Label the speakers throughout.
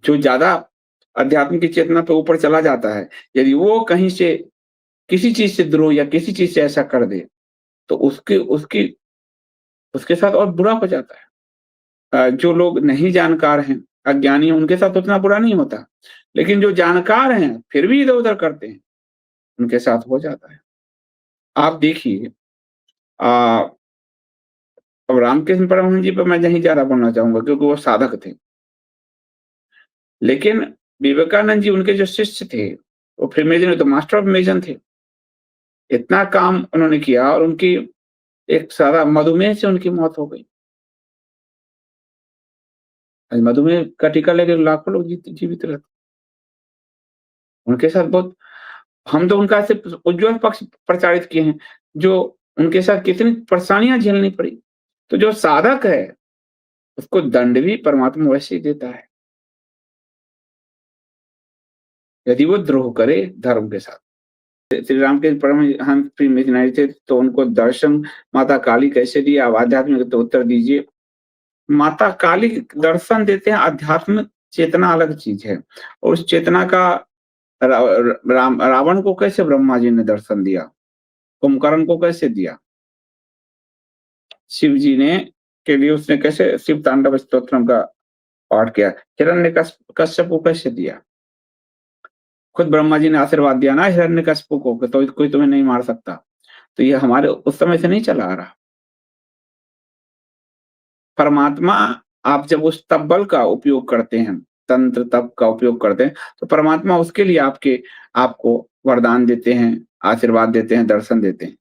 Speaker 1: जो ज़्यादा अध्यात्म की चेतना पे ऊपर चला जाता है, यदि वो कहीं से किसी चीज़ से द्रोह या किसी चीज़ से ऐसा कर दे, तो उसके उसकी उसके साथ और बुरा हो जाता है। जो लोग नहीं जानकार हैं, अज्ञानी हैं, उनके साथ उतना बुरा नहीं होता। लेकिन जो जानकार हैं, फिर भी इधर-उधर करते हैं, उनके साथ हो जाता है। आप देखिए अ, अब रामकृष्ण परमहंस जी पे मैं नहीं ज़्यादा बोलना चाहूँगा क्योंकि वो साधक थे। लेकिन विवेकानंद जी उनके जो शिष्य थे, वो फ्रीमेजन तो मास्टर ऑफ मेजन थे। इतना काम उन्होंने किया और उनकी एक सादा मधुमेह से उनकी मौत हो गई। आज मधुमेह का टीका लेके लाखों लोग जीवित रहते। उनके साथ बहुत हम तो उनका सिर्फ उज्ज्वल पक्ष प्रचारित किए हैं, जो उनके साथ कितनी परेशानियाँ झेलनी पड़ी। तो जो साधक है, उसको दंड भी परमात्मा वैसे ही देता है, यदि वो द्रोह करे धर्म के साथ। श्री राम के परमहंस प्री मिशनरी थे, तो उनको दर्शन माता काली कैसे दिया? अब आध्यात्मिक तो उत्तर दीजिए। माता काली दर्शन देते हैं, आध्यात्मिक चेतना अलग चीज़ है और उस चेतना का रावण को कैसे ब्रह्मा जी ने दर्शन दिया? कुंभकर्ण को कैसे दिया? शिव जी ने के लिए उसने कैसे शिव तांडव स्तोत्रम का पाठ किया? हिरण्यकश्यप को कैसे दिया? खुद ब्रह्मा जी ने आशीर्वाद दिया ना हिरण्यकश्यप को कि तो कोई तुम्हें नहीं मार सकता। तो ये हमारे उस समय से नहीं चला आ रहा। परमात्मा आप जब उस तप बल का उपयोग करते हैं, तंत्र तप का उपयोग करते हैं, तो परमात्मा उसके लिए आपको वरदान देते हैं, आशीर्वाद देते हैं, दर्शन देते हैं।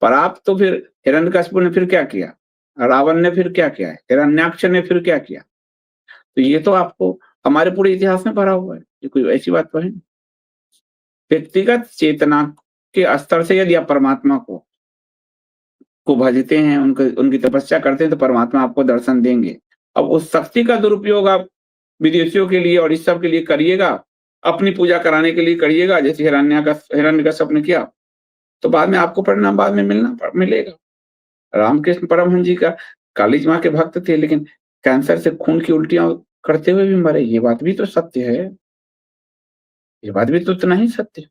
Speaker 1: पर आप तो फिर हिरण्यकशिपु ने फिर क्या किया? रावण ने फिर क्या किया है? हिरण्याक्ष ने फिर क्या किया? तो ये तो आपको हमारे पूरे इतिहास में भरा हुआ है। ये कोई ऐसी बात तो है नहीं। व्यक्तिगत चेतना के स्तर से यदि आप परमात्मा को भजते हैं, उनको उनकी तपस्या करते हैं तो परमात्मा आपको दर्शन देंगे। अब उस शक्ति का दुरुपयोग आप विदेशियों के लिए और इस सब के लिए करिएगा, अपनी पूजा कराने के लिए करिएगा जैसे हिरण्यकश्यप ने किया, तो बाद में आपको परिणाम बाद में मिलेगा। रामकृष्ण परमहंस जी का काली माँ के भक्त थे लेकिन कैंसर से खून की उल्टियाँ करते हुए भी मरे, ये बात भी तो सत्य है। ये बात भी तो उतना ही सत्य है।